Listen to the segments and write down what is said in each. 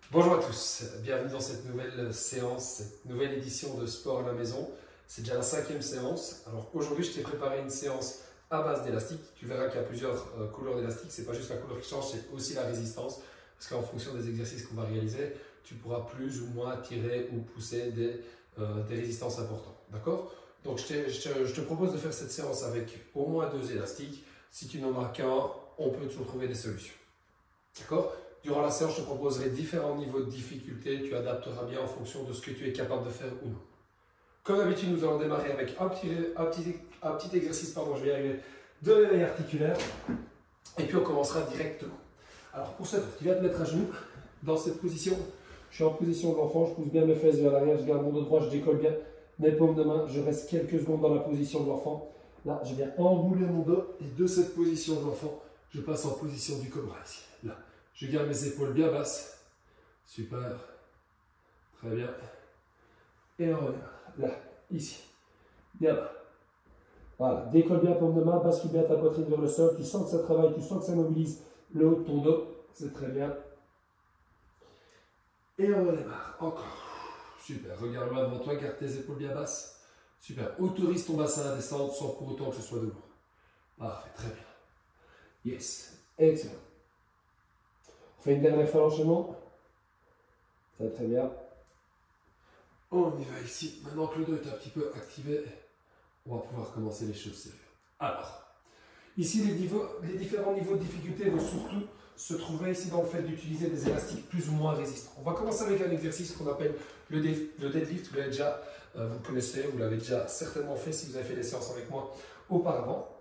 Bonjour à tous, bienvenue dans cette nouvelle séance, cette nouvelle édition de Sport à la maison. C'est déjà la 5e séance. Alors aujourd'hui, je t'ai préparé une séance à base d'élastique. Tu verras qu'il y a plusieurs couleurs d'élastique. C'est pas juste la couleur qui change, c'est aussi la résistance. Parce qu'en fonction des exercices qu'on va réaliser, tu pourras plus ou moins tirer ou pousser des résistances importantes. D'accord? Donc je te propose de faire cette séance avec au moins 2 élastiques. Si tu n'en as qu'un, on peut toujours trouver des solutions. D'accord? Durant la séance, je te proposerai différents niveaux de difficulté. Tu adapteras bien en fonction de ce que tu es capable de faire ou non. Comme d'habitude, nous allons démarrer avec un petit exercice, je vais y arriver, de l'éveil articulaire. Et puis on commencera directement. Alors pour ça, tu vas te mettre à genoux dans cette position. Je suis en position de l'enfant, je pousse bien mes fesses vers l'arrière, je garde mon dos droit, je décolle bien mes paumes de main, je reste quelques secondes dans la position de l'enfant. Là, je viens embouler mon dos et de cette position de l'enfant, je passe en position du cobra ici. Là. Je garde mes épaules bien basses. Super. Très bien. Et on revient. Là, ici. Bien bas. Voilà. Décolle bien paume de main, bascule bien ta poitrine vers le sol. Tu sens que ça travaille, tu sens que ça mobilise le haut de ton dos. C'est très bien. Et on redémarre. Encore. Super. Regarde loin devant toi, garde tes épaules bien basses. Super. Autorise ton bassin à descendre sans pour autant que ce soit de lourd. Parfait. Très bien. Yes. Excellent. On fait une dernière fois l'enchaînement. Très très bien. On y va ici. Maintenant que le dos est un petit peu activé, on va pouvoir commencer les choses sérieuses. Alors, ici les différents niveaux de difficulté vont surtout se trouver ici dans le fait d'utiliser des élastiques plus ou moins résistants. On va commencer avec un exercice qu'on appelle le deadlift. Vous l'avez déjà, vous le connaissez, vous l'avez déjà certainement fait si vous avez fait des séances avec moi auparavant,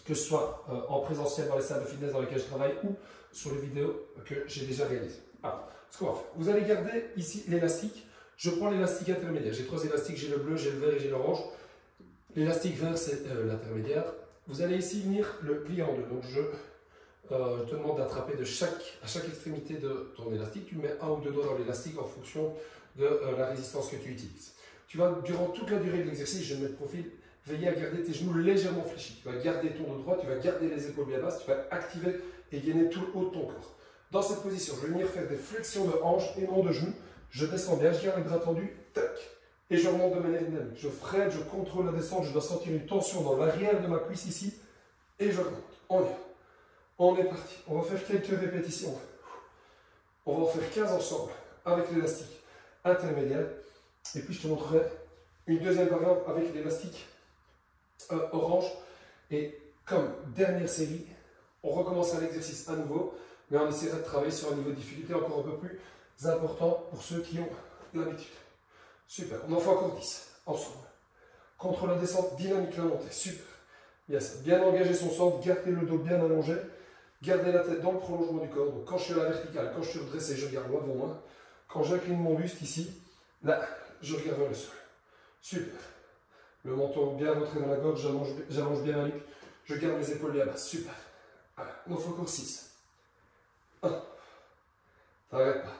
que ce soit en présentiel dans les salles de fitness dans lesquelles je travaille ou sur les vidéos que j'ai déjà réalisées. Alors, ce qu'on va faire, vous allez garder ici l'élastique. Je prends l'élastique intermédiaire. J'ai 3 élastiques, j'ai le bleu, j'ai le vert et j'ai l'orange. L'élastique vert, c'est l'intermédiaire. Vous allez ici venir le plier en deux. Donc, je te demande d'attraper à chaque extrémité de ton élastique. Tu mets 1 ou 2 doigts dans l'élastique en fonction de la résistance que tu utilises. Tu vas, durant toute la durée de l'exercice, je vais mettre profil, veiller à garder tes genoux légèrement fléchis. Tu vas garder ton dos droit, tu vas garder les épaules bien basses, tu vas activer et gainer tout le haut de ton corps. Dans cette position, je vais venir faire des flexions de hanches et non de genoux. Je descends bien, je garde les bras tendus, tac, et je remonte de manière dynamique. Je freine, je contrôle la descente, je dois sentir une tension dans l'arrière de ma cuisse ici, et je remonte. On y va. On est parti. On va faire quelques répétitions. On va en faire 15 ensemble, avec l'élastique intermédiaire, et puis je te montrerai une deuxième variante avec l'élastique orange, et comme dernière série, on recommencera l'exercice à nouveau, mais on essaiera de travailler sur un niveau de difficulté encore un peu plus important pour ceux qui ont l'habitude. Super, on en fait encore 10 ensemble. Contre la descente, dynamique la montée, super. Bien ça, bien engager son centre, garder le dos bien allongé, garder la tête dans le prolongement du corps. Donc quand je suis à la verticale, quand je suis redressé, je regarde loin devant moi. Quand j'incline mon buste ici, là, je regarde vers le sol. Super. Le menton bien rentré dans la gorge, j'allonge bien ma nuque, je garde mes épaules bien basses, super. Voilà, on en fait encore 6. 1. T'arrêtes pas.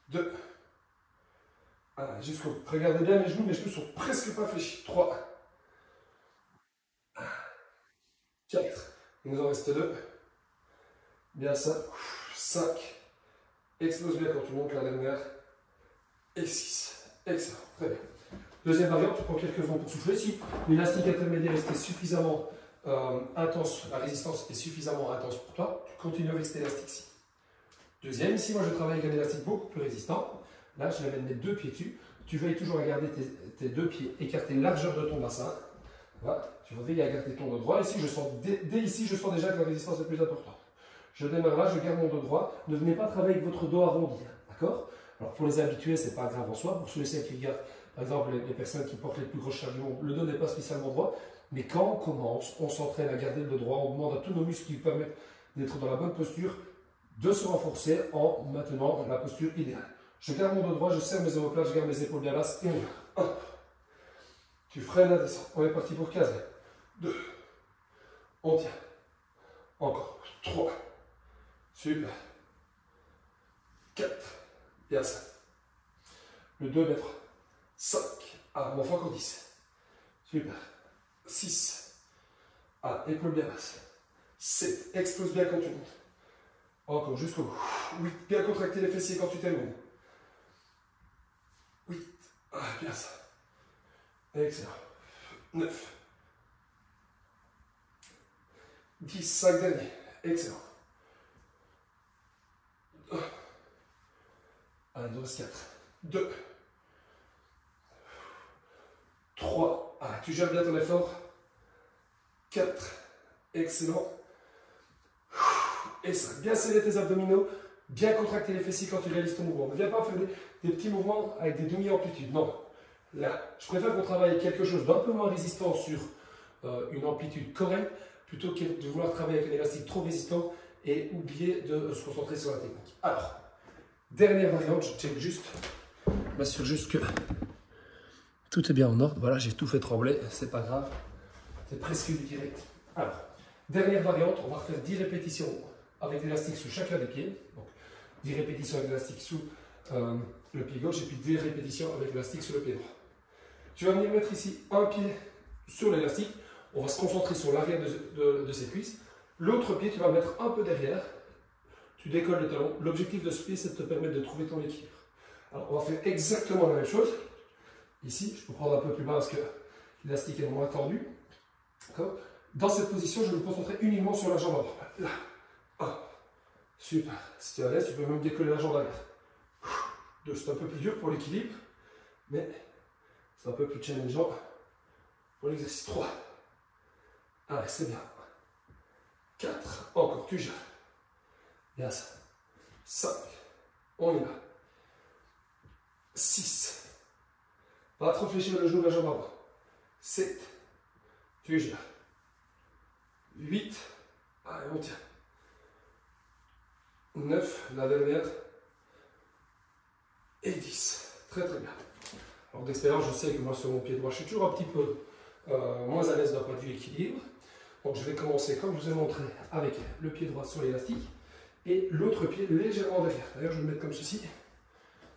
2. Voilà, jusqu'au. Regardez bien mes genoux sont presque pas fléchis. 3. 4. Il nous en reste 2. Bien ça. 5. Explose bien quand tu montes la dernière. Et 6. Excellent. Très bien. Deuxième variante, tu prends quelques secondes pour souffler. Si l'élastique intermédiaire était suffisamment intense, la résistance était suffisamment intense pour toi, tu continues avec cet élastique-ci. Deuxième, ici, moi je travaille avec un élastique beaucoup plus résistant. Là, je vais mettre mes 2 pieds dessus. Tu veilles toujours à garder tes 2 pieds écartés largeur de ton bassin. Voilà. Tu vas veiller à garder ton dos droit. Ici, dès ici, je sens déjà que la résistance est plus importante. Je démarre là, je garde mon dos droit. Ne venez pas travailler avec votre dos arrondi. D'accord? Alors pour les habitués, ce n'est pas grave en soi. Pour ceux et celles qui regardent, par exemple, les personnes qui portent les plus grosses charges du monde, le dos n'est pas spécialement droit. Mais quand on commence, on s'entraîne à garder le dos droit. On demande à tous nos muscles qui permettent d'être dans la bonne posture de se renforcer en maintenant la posture idéale. Je garde mon dos droit, je serre mes omoplates, je garde mes épaules bien basses et on y va. 1. Tu freines la descente. On est parti pour 15. 2. On tient. Encore. 3. Super. 4. Bien ça. Le 2 mètres. 5. Ah, on en fait encore 10. Super. 6. Ah, épaules bien basses. 7. Explose bien quand tu montes. Encore, jusqu'au bout. 8, bien contracter les fessiers quand tu t'éloignes. 8, ah, bien ça. Excellent. 9, 10, 5 derniers. Excellent. Allez, il nous reste 4. 2, 3. Ah, tu gères bien ton effort. 4. Excellent. Et 5. Bien serrer tes abdominaux. Bien contracter les fessiers quand tu réalises ton mouvement. Ne viens pas faire des petits mouvements avec des demi-amplitudes. Non. Là, je préfère qu'on travaille quelque chose d'un peu moins résistant sur une amplitude correcte plutôt que de vouloir travailler avec un élastique trop résistant et oublier de se concentrer sur la technique. Alors, dernière variante, je check juste, je m'assure juste que tout est bien en ordre. Voilà, j'ai tout fait trembler, c'est pas grave, c'est presque du direct. Alors, dernière variante, on va refaire 10 répétitions avec l'élastique sous chacun des pieds. Donc, 10 répétitions avec l'élastique sous le pied gauche et puis 10 répétitions avec l'élastique sur le pied droit. Tu vas venir mettre ici un pied sur l'élastique. On va se concentrer sur l'arrière de ses cuisses. L'autre pied, tu vas le mettre un peu derrière. Tu décolles le talon. L'objectif de ce pied, c'est de te permettre de trouver ton équilibre. Alors, on va faire exactement la même chose. Ici, je peux prendre un peu plus bas parce que l'élastique est moins tendu. Dans cette position, je vais me concentrer uniquement sur la jambe avant. Là. Ah. Super. Si tu es à l'aise, tu peux même décoller la jambe arrière. 2, c'est un peu plus dur pour l'équilibre, mais c'est un peu plus challengeant pour l'exercice. 3. Allez, c'est bien. 4. Encore, tu gères. Bien ça. 5. On y va. 6. Pas trop fléchir le genou, la jambe avant. 7. Tu gères. 8. Allez, on tient. 9. La dernière. Et 10. Très très bien. Alors d'expérience, je sais que moi sur mon pied droit, je suis toujours un petit peu moins à l'aise d'un point de vue équilibre. Donc je vais commencer comme je vous ai montré avec le pied droit sur l'élastique et l'autre pied légèrement derrière. D'ailleurs, je vais le mettre comme ceci.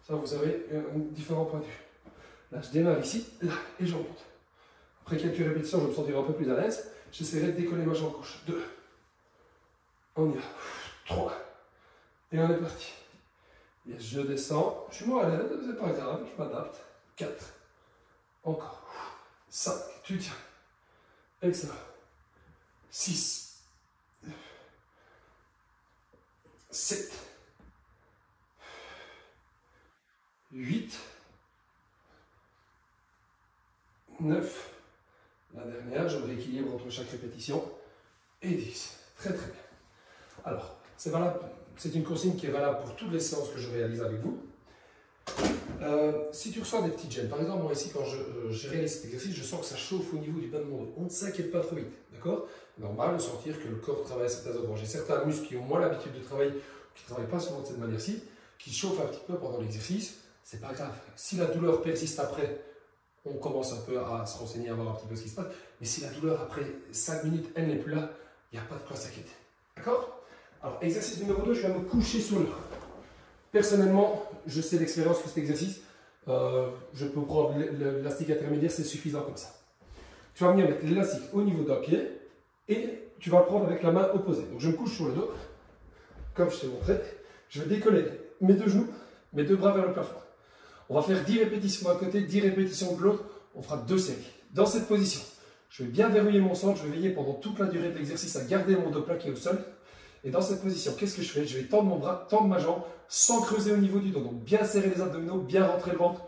Ça, vous avez différents points de vue. Là, je démarre ici, là, et je remonte. Après quelques répétitions, je me sentirai un peu plus à l'aise. J'essaierai de décoller ma jambe gauche. 2. On y va. 3. Et on est parti. Et je descends. Je suis moins à l'aise, c'est pas grave, je m'adapte. 4. Encore. 5. Tu tiens. Excellent. 6. 7. 8. 9. La dernière, je me rééquilibre entre chaque répétition. Et 10. Très très bien. Alors, c'est valable. C'est une consigne qui est valable pour toutes les séances que je réalise avec vous. Si tu reçois des petites gênes, par exemple, moi ici, quand je réalise cet exercice, je sens que ça chauffe au niveau du bas de mon dos. On ne s'inquiète pas trop vite, d'accord? Normal de sentir que le corps travaille à certains endroits. J'ai certains muscles qui ont moins l'habitude de travailler, qui ne travaillent pas souvent de cette manière-ci, qui chauffent un petit peu pendant l'exercice. C'est pas grave. Si la douleur persiste après, on commence un peu à se renseigner, à voir un petit peu ce qui se passe. Mais si la douleur après 5 minutes, elle n'est plus là, il n'y a pas de quoi s'inquiéter. D'accord? Alors, exercice numéro 2, je vais me coucher sur le dos. Personnellement, je sais d'expérience que cet exercice, je peux prendre l'élastique intermédiaire, c'est suffisant comme ça. Tu vas venir mettre l'élastique au niveau d'un pied et tu vas le prendre avec la main opposée. Donc je me couche sur le dos, comme je t'ai montré. Je vais décoller mes deux genoux, mes deux bras vers le plafond. On va faire 10 répétitions d'un côté, 10 répétitions de l'autre. On fera 2 séries. Dans cette position, je vais bien verrouiller mon centre. Je vais veiller pendant toute la durée de l'exercice à garder mon dos plaqué au sol. Et dans cette position, qu'est-ce que je fais? Je vais tendre mon bras, tendre ma jambe, sans creuser au niveau du dos. Donc bien serrer les abdominaux, bien rentrer le ventre,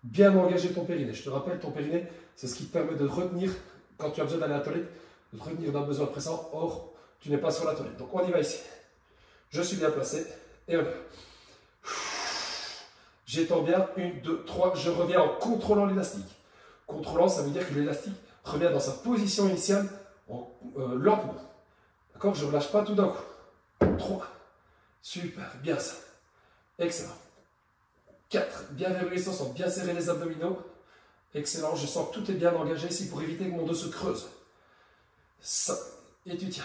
bien engager ton périnée. Je te rappelle, ton périnée, c'est ce qui te permet de retenir, quand tu as besoin d'aller à la toilette, de te retenir d'un besoin pressant. Or, tu n'es pas sur la toilette. Donc on y va ici. Je suis bien placé. Et on y va. J'étends bien. 1, 2, 3. Je reviens en contrôlant l'élastique. Contrôlant, ça veut dire que l'élastique revient dans sa position initiale lentement. D'accord? Je ne relâche pas tout d'un coup. 3. Super, bien ça. Excellent. 4. Bien verrouiller son centre, bien serrer les abdominaux. Excellent, je sens que tout est bien engagé ici pour éviter que mon dos se creuse. 5. Et tu tiens.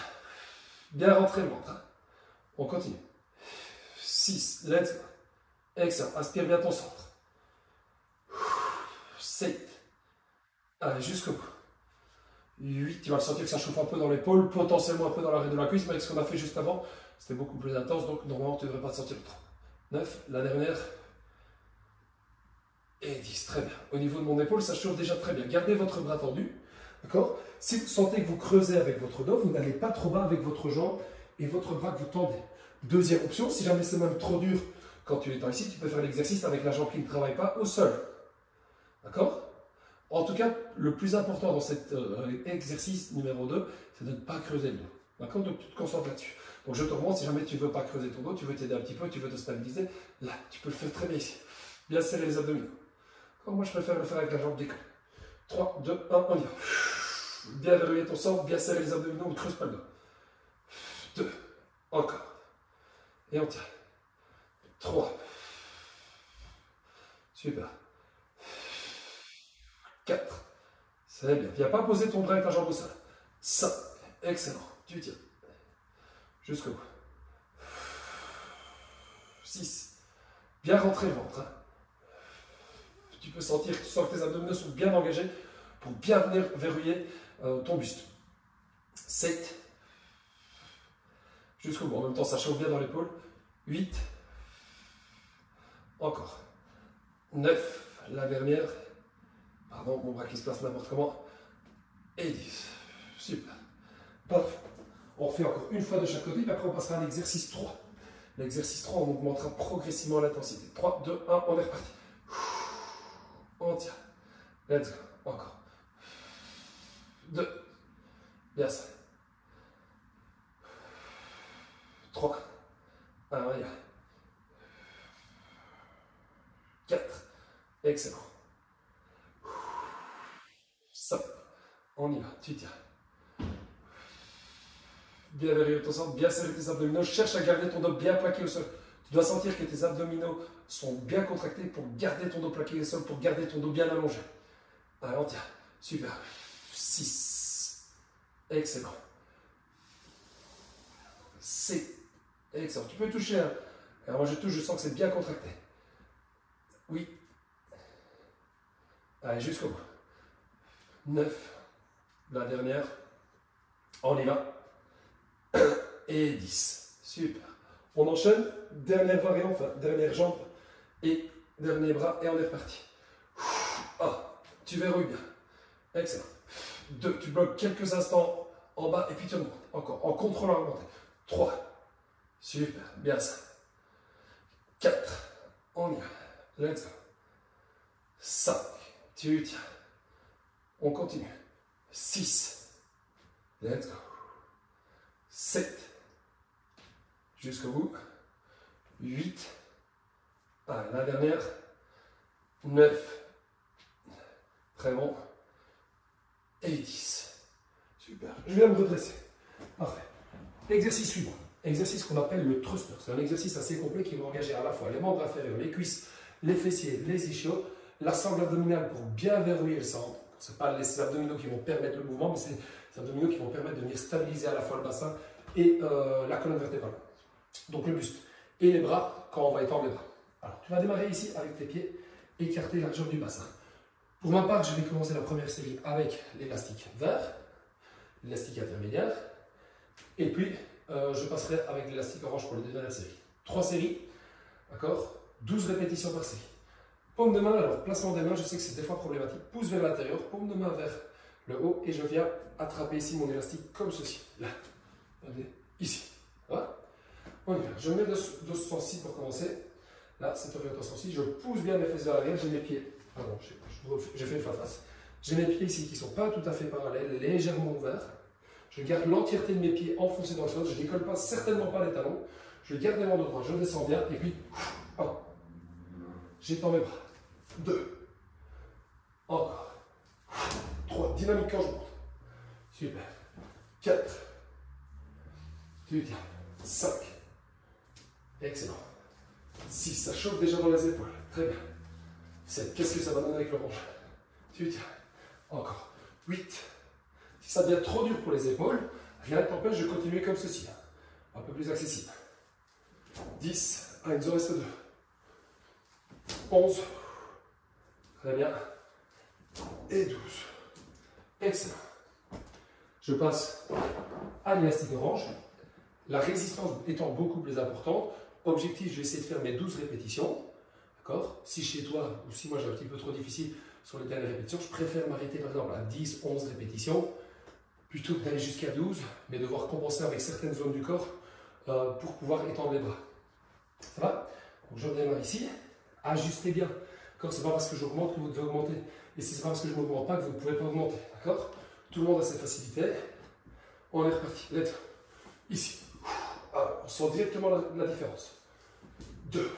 Bien rentrer le ventre. On continue. 6. Let's go. Excellent. Aspire bien ton centre. 7. Allez, jusqu'au bout. 8. Tu vas le sentir que ça chauffe un peu dans l'épaule, potentiellement un peu dans l'arrêt de la cuisse, mais avec ce qu'on a fait juste avant, c'était beaucoup plus intense, donc normalement tu ne devrais pas te sentir trop. 9, la dernière. Et 10, très bien. Au niveau de mon épaule, ça chauffe déjà très bien. Gardez votre bras tendu, d'accord? Si vous sentez que vous creusez avec votre dos, vous n'allez pas trop bas avec votre jambe et votre bras que vous tendez. Deuxième option, si jamais c'est même trop dur quand tu es ici, tu peux faire l'exercice avec la jambe qui ne travaille pas au sol. D'accord? En tout cas, le plus important dans cet exercice numéro 2, c'est de ne pas creuser le dos. D'accord? Donc tu te concentres là-dessus. Donc je te remontre, si jamais tu ne veux pas creuser ton dos, tu veux t'aider un petit peu, tu veux te stabiliser, là, tu peux le faire très bien ici. Bien serrer les abdominaux. Moi, je préfère le faire avec la jambe décollée. 3, 2, 1, on y va. Bien verrouiller ton centre, bien serrer les abdominaux, on ne creuse pas le dos. 2, encore. Et on tient. 3. Super. 4. C'est bien. Viens pas poser ton bras avec ta jambe au sol. 5. Excellent. Tu tiens. Jusqu'au bout. 6. Bien rentrer le ventre. Tu peux sentir, tu sens que tes abdominaux sont bien engagés pour bien venir verrouiller ton buste. 7. Jusqu'au bout. En même temps, ça chauffe bien dans l'épaule. 8. Encore. 9. La dernière. Pardon, mon bras qui se place n'importe comment. Et 10. Super. Parfait. On refait encore une fois de chaque côté, puis après on passera à l'exercice 3. L'exercice 3, on augmentera progressivement l'intensité. 3, 2, 1, on est reparti. On tient. Let's go. Encore. 2. Bien ça. 3. 1, on y va. 4. Excellent. 5. On y va. Tu tiens. Bien verrouiller ton centre, bien serrer tes abdominaux. Cherche à garder ton dos bien plaqué au sol. Tu dois sentir que tes abdominaux sont bien contractés pour garder ton dos plaqué au sol, pour garder ton dos bien allongé. Allez, on tient. Super. 6. Excellent. 7. Excellent. Tu peux toucher. Alors moi je touche, je sens que c'est bien contracté. Oui. Allez, jusqu'au bout. 9. La dernière. On y va. Et 10. Super. On enchaîne. Dernière variante, enfin, dernière jambe et dernier bras. Et on est reparti. 1. Tu verrouilles bien. Excellent. 2. Tu bloques quelques instants en bas et puis tu remontes. Encore. En contrôlant la remontée. 3. Super. Bien ça. 4. On y va. Let's go. 5. Tu tiens. On continue. 6. Let's go. 7. Jusqu'au bout. 8. Allez, la dernière. 9. Très bon. Et 10. Super. Je viens me redresser. Parfait. Exercice suivant. Exercice qu'on appelle le thruster. C'est un exercice assez complet qui va engager à la fois les membres inférieurs, les cuisses, les fessiers, les ischios, la sangle abdominale pour bien verrouiller le centre. Ce n'est pas les abdominaux qui vont permettre le mouvement, mais c'est les abdominaux qui vont permettre de venir stabiliser à la fois le bassin et la colonne vertébrale. Donc le buste et les bras quand on va étendre les bras. Alors tu vas démarrer ici avec tes pieds écartés largeur du bassin. Pour ma part, je vais commencer la première série avec l'élastique vert, l'élastique intermédiaire, et puis je passerai avec l'élastique orange pour les deux dernières séries. 3 séries, d'accord, 12 répétitions par série. Paume de main, alors placement des mains, je sais que c'est des fois problématique. Pouce vers l'intérieur, paume de main vers le haut, et je viens attraper ici mon élastique comme ceci. Là, regardez, ici. Voilà. On y va. Je mets de ce sens-ci pour commencer. Là, cette orientation-ci, je pousse bien mes fesses vers l'arrière, j'ai mes pieds. Pardon, j'ai fait une face. J'ai mes pieds ici qui ne sont pas tout à fait parallèles, légèrement ouverts. Je garde l'entièreté de mes pieds enfoncés dans le sol, je ne décolle pas, certainement pas les talons. Je garde les mains de droit, je descends bien, et puis 1. J'étends mes bras. 2. Encore. 3. Dynamique quand je monte. Super. 4. Tu tiens. 5. Excellent. 6. Ça chauffe déjà dans les épaules. Très bien. 7. Qu'est-ce que ça va donner avec l'orange? Tu tiens. Encore. 8. Si ça devient trop dur pour les épaules, rien ne t'empêche de continuer comme ceci. Un peu plus accessible. 10. Ah, il nous en reste 2. 11. Très bien. Et 12. Excellent. Je passe à l'élastique orange. La résistance étant beaucoup plus importante, objectif, je vais essayer de faire mes 12 répétitions. D'accord? Si chez toi, ou si moi j'ai un petit peu trop difficile sur les dernières répétitions, je préfère m'arrêter par exemple à 10, 11 répétitions, plutôt que d'aller jusqu'à 12, mais devoir compenser avec certaines zones du corps pour pouvoir étendre les bras. Ça va? Donc je redémarre ici. Ajustez bien. D'accord? C'est pas parce que j'augmente que vous devez augmenter. Et c'est pas parce que je ne m'augmente pas que vous ne pouvez pas augmenter. D'accord? Tout le monde a cette facilité. On est reparti. Let's go. Ici. Alors, on sent directement la différence. 2.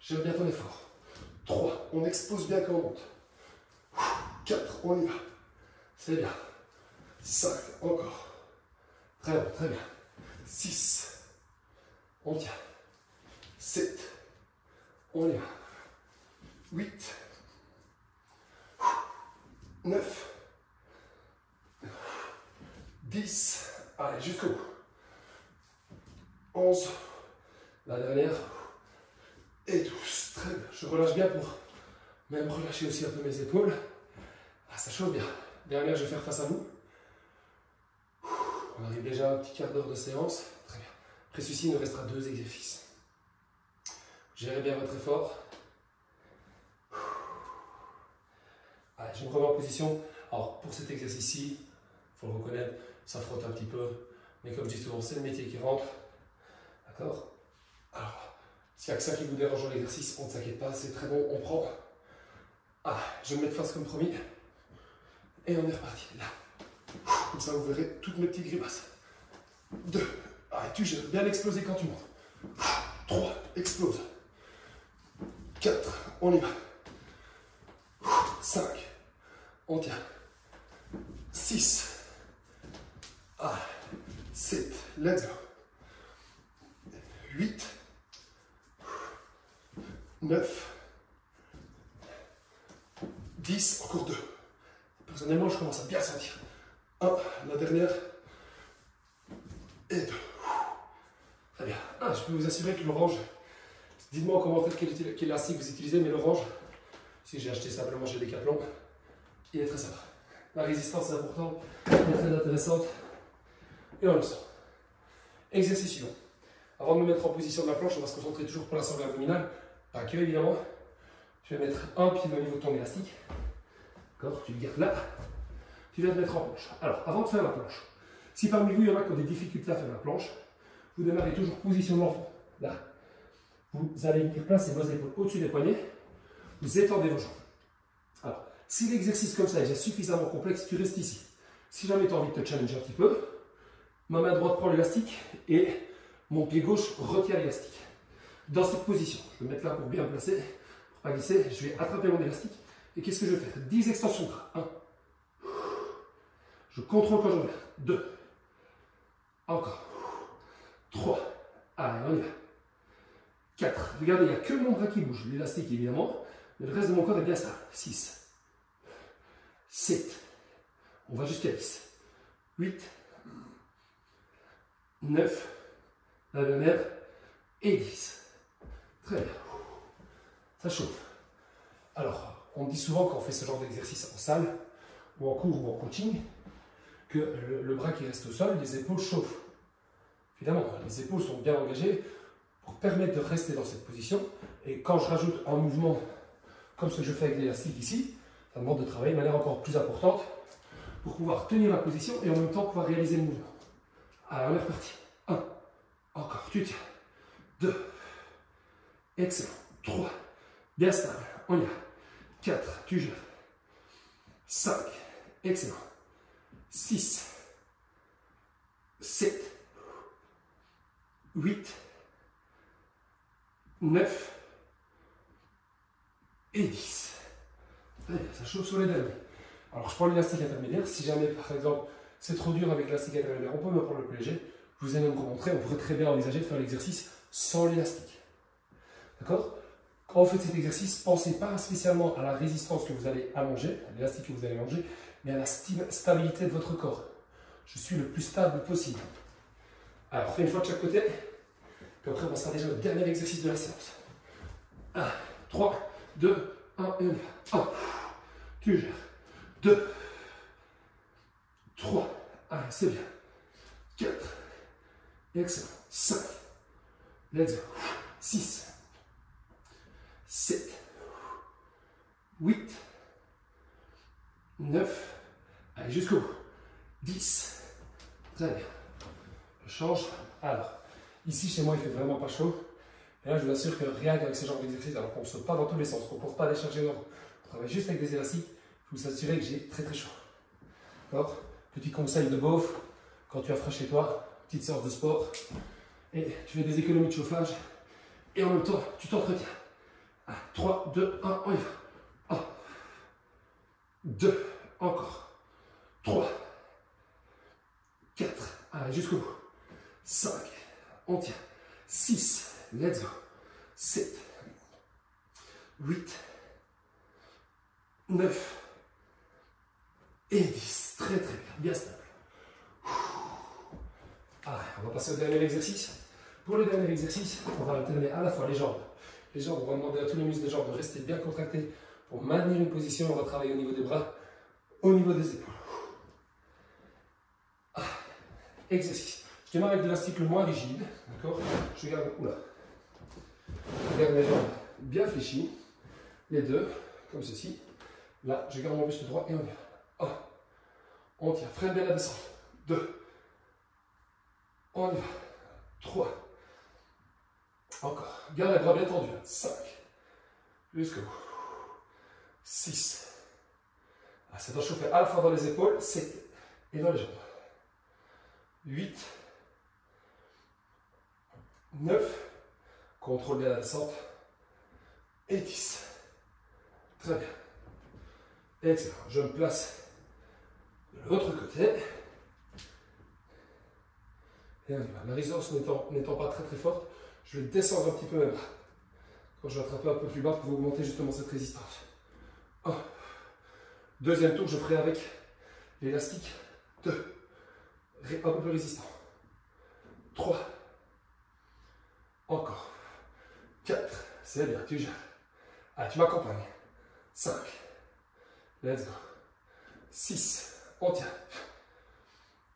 J'aime bien ton effort. 3. On expose bien quand on monte. 4. On y va. C'est bien. 5. Encore. Très bien, très bien. 6. On tient. 7. On y va. 8. 9. 10. Allez, jusqu'au bout. 11. La dernière. Et 12. Très bien. Je relâche bien pour même relâcher aussi un peu mes épaules. Ah, ça chauffe bien. Dernière, je vais faire face à vous. On arrive déjà à un petit quart d'heure de séance. Très bien. Après celui-ci, il nous restera 2 exercices. Gérez bien votre effort. Allez, je me remets en position. Alors, pour cet exercice-ci, il faut le reconnaître, ça frotte un petit peu. Mais comme je dis souvent, c'est le métier qui rentre. D'accord? Alors, s'il n'y a que ça qui vous dérange dans l'exercice, on ne s'inquiète pas, c'est très bon, on prend. Ah, je vais me mettre face comme promis. Et on est reparti. Là. Comme ça, vous verrez toutes mes petites grimaces. 2. Allez, tu gères. Bien exploser quand tu montes. 3. Explose. 4. On y va. 5. On tient. 6. 7. Let's go. 8. 9. 10. Encore 2. Personnellement, je commence à bien sentir. 1. La dernière. Et 2. Très bien. Je peux vous assurer que l'orange, dites-moi en commentaire quel élastique vous utilisez, mais l'orange, si j'ai acheté simplement chez Decathlon, il est très sympa. La résistance est importante, elle est très intéressante, et on le sent. Exercice suivant. Avant de me mettre en position de la planche, on va se concentrer toujours pour l'assemblée abdominale, pas que évidemment. Je vais mettre un pied au niveau de ton élastique. D'accord? Tu le gardes là. Tu viens te mettre en planche. Alors, avant de faire la planche, si parmi vous, il y en a qui ont des difficultés à faire la planche, vous démarrez toujours position de l'enfant. Là. Vous allez venir placer vos épaules au-dessus des poignets. Vous étendez vos jambes. Alors, si l'exercice comme ça est déjà suffisamment complexe, tu restes ici. Si jamais tu as envie de te challenger un petit peu, ma main droite prend l'élastique et mon pied gauche retient l'élastique. Dans cette position, je vais me mettre là pour bien me placer, pour pas glisser, je vais attraper mon élastique. Et qu'est-ce que je vais faire? 10 extensions de bras. 1. Je contrôle quand je reviens. 2. Encore. 3. Allez, on y va. 4. Regardez, il n'y a que mon bras qui bouge. L'élastique, évidemment. Mais le reste de mon corps est bien stable. 6. 7. On va jusqu'à 10. 8. 9. La dernière. Et 10. Très bien. Ça chauffe. Alors, on dit souvent quand on fait ce genre d'exercice en salle, ou en cours ou en coaching, que le bras qui reste au sol, les épaules chauffent. Évidemment, les épaules sont bien engagées pour permettre de rester dans cette position. Et quand je rajoute un mouvement comme ce que je fais avec l'élastique ici, ça demande de travailler de manière encore plus importante pour pouvoir tenir la position et en même temps pouvoir réaliser le mouvement. Alors, on est reparti. 1. Encore, tu tiens. 2. Excellent. 3. Bien stable. On y va. 4. Tu gères. 5. Excellent. 6. 7. 8. 9. Et 10. Très bien, ça chauffe sur les derniers. Alors, je prends l'élastique intermédiaire. Si jamais, par exemple, c'est trop dur avec l'élastique intermédiaire, on peut me prendre le plus léger. Je vous ai même montré, on pourrait très bien envisager de faire l'exercice sans l'élastique. D'accord? Quand vous faites cet exercice, pensez pas spécialement à la résistance que vous allez allonger, à l'élastique que vous allez allonger, mais à la stabilité de votre corps. Je suis le plus stable possible. Alors, fais une fois de chaque côté, puis après, on passera déjà au dernier exercice de la séance. 1, 3, 2, 1, et on y va. 1, tu gères. 2, 3, allez, c'est bien. 4, Excellent. 5. Let's go. 6. 7. 8. 9. Allez, jusqu'au bout. 10. Très bien. Je change. Alors, ici, chez moi, il fait vraiment pas chaud. Et là, je vous assure que rien qu'avec ce genre d'exercice, alors qu'on ne saute pas dans tous les sens, qu'on ne porte pas des charges énormes, on travaille juste avec des élastiques, je vous assurer que j'ai très très chaud. D'accord? Petit conseil de beauf, quand tu as froid chez toi, petite séance de sport, et tu fais des économies de chauffage, et en même temps, tu t'entretiens. 3, 2, 1, on y va. 1, 2, encore. 3, 4, allez, jusqu'au bout. 5, on tient. 6, let's go. 7, 8, 9 et 10. Très très bien, bien stable. Allez, on va passer au dernier exercice. Pour le dernier exercice, on va alterner à la fois les jambes. Les jambes, on va demander à tous les muscles des jambes de rester bien contractés pour maintenir une position. On va travailler au niveau des bras, au niveau des épaules. Exercice. Je démarre avec l'élastique le moins rigide, d'accord? Je garde, je garde mes jambes bien fléchies, les deux, comme ceci. Là, je garde mon buste droit et on y va. 1, on tient, freine bien la descente. 2, on y va. 3, encore, garde les bras bien tendus. 5, jusqu'au bout. 6, ça doit chauffer à la fois dans les épaules, 7 et dans les jambes. 8, 9, contrôle bien la descente, et 10. Très bien. Excellent. Je me place de l'autre côté. Et on y va. La résistance n'étant pas très très forte, je vais descendre un petit peu mes bras. Quand je vais attraper un peu plus bas pour augmenter justement cette résistance. 1. Deuxième tour, je ferai avec l'élastique. 2. Un peu plus résistant. 3. Encore. 4. C'est bien, tu gères. Allez, tu m'accompagnes. 5. Let's go. 6. On tient.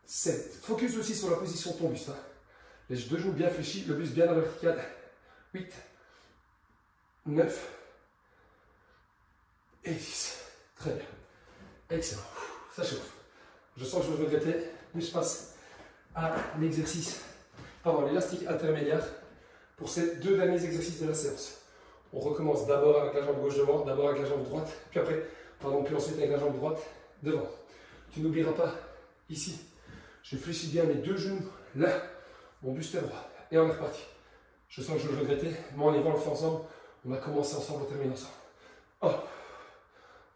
7. Focus aussi sur la position de ton buste. Les deux genoux bien fléchis, le buste bien à la verticale. 8. 9. Et 10. Très bien. Excellent. Ça chauffe. Je sens que je vais regretter, mais je passe à l'exercice, l'élastique intermédiaire pour ces deux derniers exercices de la séance. On recommence d'abord avec la jambe gauche devant, d'abord avec la jambe droite, puis ensuite avec la jambe droite devant. Tu n'oublieras pas, ici, je fléchis bien mes deux genoux, là, mon buste est droit, et on est reparti. Je sens que je vais regretter, mais on y va, on le fait ensemble, on a commencé ensemble, on termine ensemble. 1,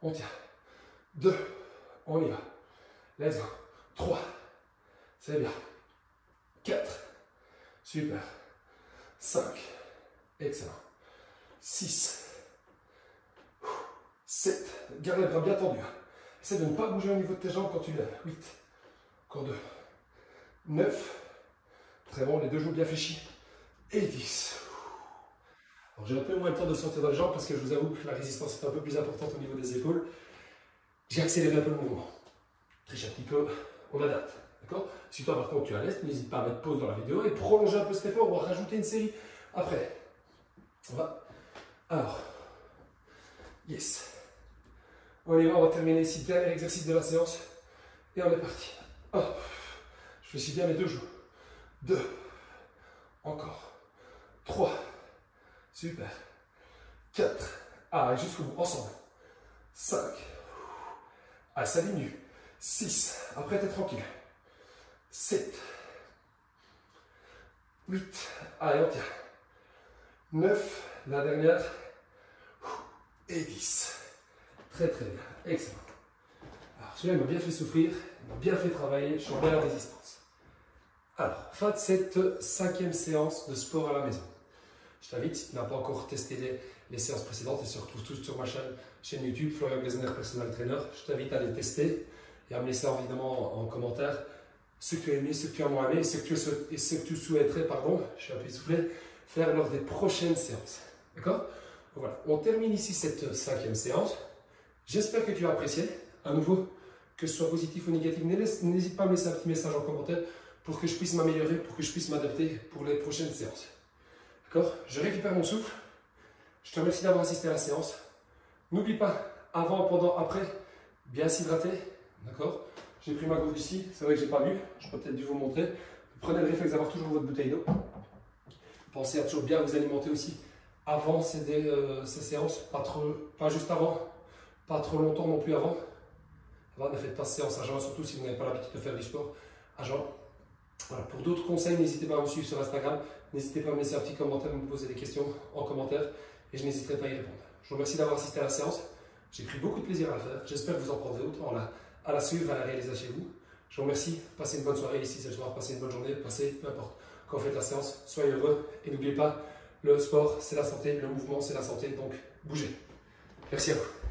on tient. 2, on y va. Let's go. 3, c'est bien. 4, super. 5, excellent. 6, 7, garde les bras bien tendus. Essaie de ne pas bouger au niveau de tes jambes quand tu lèves. 8, encore 2, 9, très bon, les deux genoux bien fléchis. Et 10. Alors j'ai un peu moins le temps de sentir dans les jambes parce que je vous avoue que la résistance est un peu plus importante au niveau des épaules. J'ai accéléré un peu le mouvement. Triche un petit peu, on adapte. D'accord? Si toi par contre tu es à l'aise, n'hésite pas à mettre pause dans la vidéo et prolonger un peu cet effort ou à rajouter une série après. On va. Alors. Yes. On y va, on va terminer ici. Dernier exercice de la séance. Et on est parti. 1. Je fléchis bien mes deux genoux. 2. Encore. 3. Super. 4. Ah, jusqu'au bout, ensemble. 5. Ah, ça diminue. 6. Après, t'es tranquille. 7. 8. Allez, on tient. 9. La dernière. Et 10. Très très bien. Excellent. Alors, celui-là m'a bien fait souffrir, m'a bien fait travailler, je sens bien la résistance. Alors, fin de cette 5e séance de sport à la maison. Je t'invite, si tu n'as pas encore testé les séances précédentes, et surtout toutes sur ma chaîne YouTube, Florian Gleisner, Personal Trainer, je t'invite à les tester et à me laisser évidemment en commentaire ce que tu as aimé, ce que tu as moins aimé et ce que tu souhaiterais, je suis un peu essoufflé, faire lors des prochaines séances. D'accord? Voilà, on termine ici cette 5e séance. J'espère que tu as apprécié. À nouveau, que ce soit positif ou négatif, n'hésite pas à me laisser un petit message en commentaire pour que je puisse m'améliorer, pour que je puisse m'adapter pour les prochaines séances. D'accord? Je récupère mon souffle. Je te remercie d'avoir assisté à la séance. N'oublie pas, avant, pendant, après, bien s'hydrater. D'accord? J'ai pris ma gourde ici. C'est vrai que je n'ai pas vu. Je peux peut-être dû vous montrer. Prenez le réflexe d'avoir toujours votre bouteille d'eau. Pensez à toujours bien vous alimenter aussi avant ces séances. Pas juste avant. Pas trop longtemps non plus avant. Ne faites pas de séance à jeun, surtout si vous n'avez pas l'habitude de faire du sport à jeun. Voilà. Pour d'autres conseils, n'hésitez pas à me suivre sur Instagram. N'hésitez pas à me laisser un petit commentaire, à me poser des questions en commentaire et je n'hésiterai pas à y répondre. Je vous remercie d'avoir assisté à la séance. J'ai pris beaucoup de plaisir à la faire. J'espère que vous en prendrez autant à la suivre, à la réaliser chez vous. Je vous remercie. Passez une bonne soirée ici ce soir. Passez une bonne journée. Passez, peu importe. Quand vous faites la séance, soyez heureux. Et n'oubliez pas, le sport, c'est la santé. Le mouvement, c'est la santé. Donc, bougez. Merci à vous.